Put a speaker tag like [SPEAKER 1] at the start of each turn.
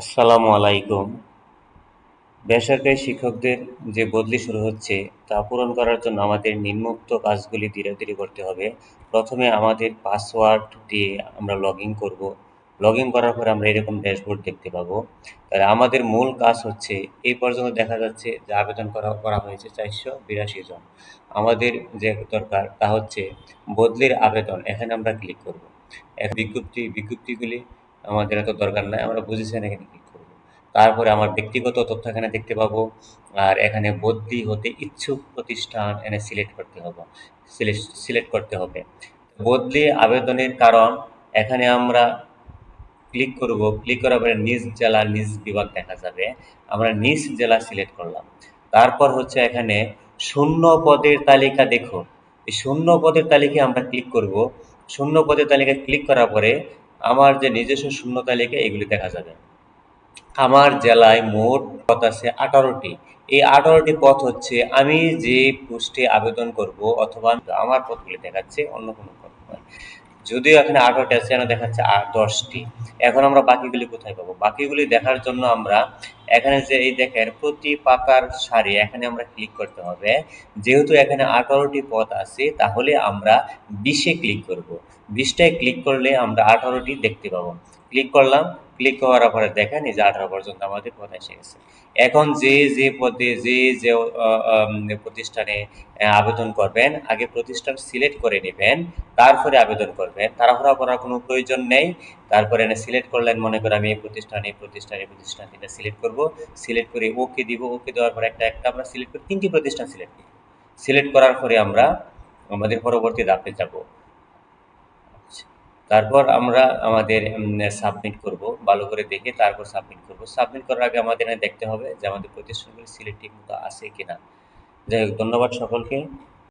[SPEAKER 1] আসসালামু আলাইকুম। বেসরকারি শিক্ষকদের যে বদলি শুরু হচ্ছে তা পূরণ করার জন্য আমাদের নিম্নোক্ত কাজগুলি ধীরে ধীরে করতে হবে। প্রথমে আমাদের পাসওয়ার্ড দিয়ে আমরা লগ ইন করবো। লগ ইন করার পরে আমরা এরকম ড্যাশবোর্ড দেখতে পাবো। তাহলে আমাদের মূল কাজ হচ্ছে এই পর্যন্ত দেখা যাচ্ছে যে আবেদন করা হয়েছে 482 জন। আমাদের যে দরকার তা হচ্ছে বদলির আবেদন। এখানে আমরা ক্লিক করব। এখন বিজ্ঞপ্তিগুলি আমাদের এত দরকার নাই, আমরা পজিশন এখানে ক্লিক করব। তারপরে আমার ব্যক্তিগত তথ্য এখানে দেখতে পাবো। আর এখানে বদলি হতে ইচ্ছুক প্রতিষ্ঠান এখানে সিলেক্ট করতে হবে। বদলি আবেদনের কারণ এখানে আমরা ক্লিক করব। ক্লিক করার পরে নিজ জেলা নিজ বিভাগ দেখা যাবে। আমরা নিজ জেলা সিলেক্ট করলাম। তারপর হচ্ছে এখানে শূন্য পদের তালিকা দেখুন। এই শূন্য পদের তালিকায় আমরা ক্লিক করব। শূন্য পদের তালিকায় ক্লিক করার পরে আমার যে নিজস্ব শূন্য তালিকা এগুলি দেখা যাবে। আমার জেলায় মোট পদ আছে 18টি। এই 18টি পদ হচ্ছে আমি যে পোস্টে আবেদন করব অথবা আমার পদগুলি দেখাচ্ছে, অন্য কোনো পদ নয়। যদিও এখানে 18টি আছে, এখানে দেখাচ্ছে 10টি। এখন আমরা বাকিগুলি কোথায় পাবো? বাকিগুলি দেখার জন্য আমরা এখানে যে এই দেখেন প্রতি পাতার সারি, এখানে আমরা ক্লিক করতে হবে। যেহেতু এখানে 18টি পদ আছে তাহলে আমরা 20-এ ক্লিক করব। 20টায় ক্লিক করলে আমরা 18টি দেখতে পাবো। ক্লিক করলাম। ক্লিক করার পরে দেখেন এই যে 18 পর্যন্ত আমাদের পদ এসে গেছে। এখন যে পদে যে প্রতিষ্ঠানে আবেদন করবেন, আগে প্রতিষ্ঠান সিলেক্ট করে নেবেন, তারপরে আবেদন করবেন। তাড়াহুড়া করার কোনো প্রয়োজন নেই। তারপরে এখানে সিলেক্ট করলেন, মনে করেন আমি এই প্রতিষ্ঠান এটা সিলেক্ট করব। সিলেক্ট করে ওকে দিব। ওকে দেওয়ার পরে একটা আমরা সিলেক্ট করি, 3টি প্রতিষ্ঠান সিলেক্ট করি। সিলেক্ট করার পরে আমরা আমাদের পরবর্তী ধাপে যাব। তারপর আমরা আমাদের সাবমিট করব। ভালো করে দেখে তারপর সাবমিট করব। সাবমিট করার আগে আমাদের এখানে দেখতে হবে যে আমাদের প্রতিষ্ঠানগুলি সিলেক্ট ঠিকমতো আছে কিনা। যাই হোক, ধন্যবাদ সকলকে।